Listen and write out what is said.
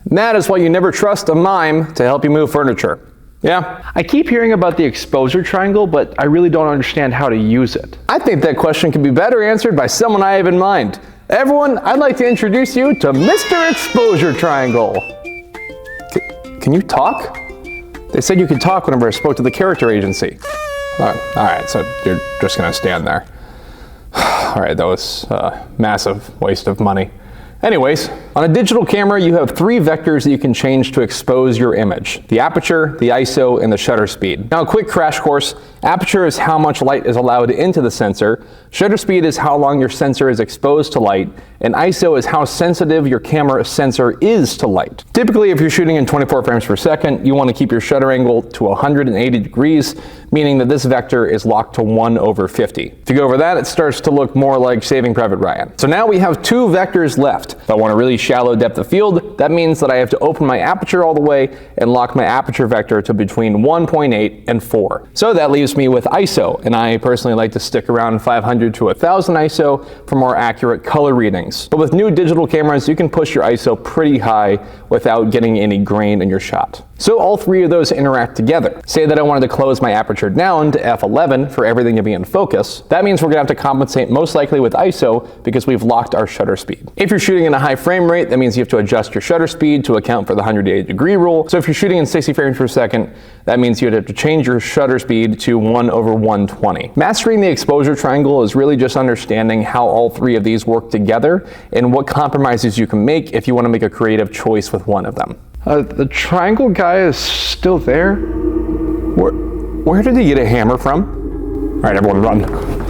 And that is why you never trust a mime to help you move furniture. Yeah? I keep hearing about the exposure triangle, but I really don't understand how to use it. I think that question can be better answered by someone I have in mind. Everyone, I'd like to introduce you to Mr. Exposure Triangle. Can you talk? They said you could talk whenever I spoke to the character agency. All right, so you're just gonna stand there. All right, that was a massive waste of money. Anyways, on a digital camera, you have 3 vectors that you can change to expose your image: the aperture, the ISO, and the shutter speed. Now, a quick crash course. Aperture is how much light is allowed into the sensor. Shutter speed is how long your sensor is exposed to light. And ISO is how sensitive your camera sensor is to light. Typically, if you're shooting in 24 frames per second, you want to keep your shutter angle to 180 degrees, meaning that this vector is locked to 1/50. If you go over that, it starts to look more like Saving Private Ryan. So now we have 2 vectors left. If I want a really shallow depth of field, that means that I have to open my aperture all the way and lock my aperture vector to between 1.8 and 4. So that leaves me with ISO, and I personally like to stick around 500 to 1000 ISO for more accurate color readings. But with new digital cameras, you can push your ISO pretty high without getting any grain in your shot. So all 3 of those interact together. Say that I wanted to close my aperture down to f11 for everything to be in focus. That means we're gonna have to compensate most likely with ISO because we've locked our shutter speed. If you're shooting in a high frame rate, that means you have to adjust your shutter speed to account for the 180-degree rule. So if you're shooting in 60 frames per second, that means you'd have to change your shutter speed to 1/120. Mastering the exposure triangle is really just understanding how all 3 of these work together and what compromises you can make if you want to make a creative choice with one of them. The triangle guy is still there? Where did he get a hammer from? All right, everyone run.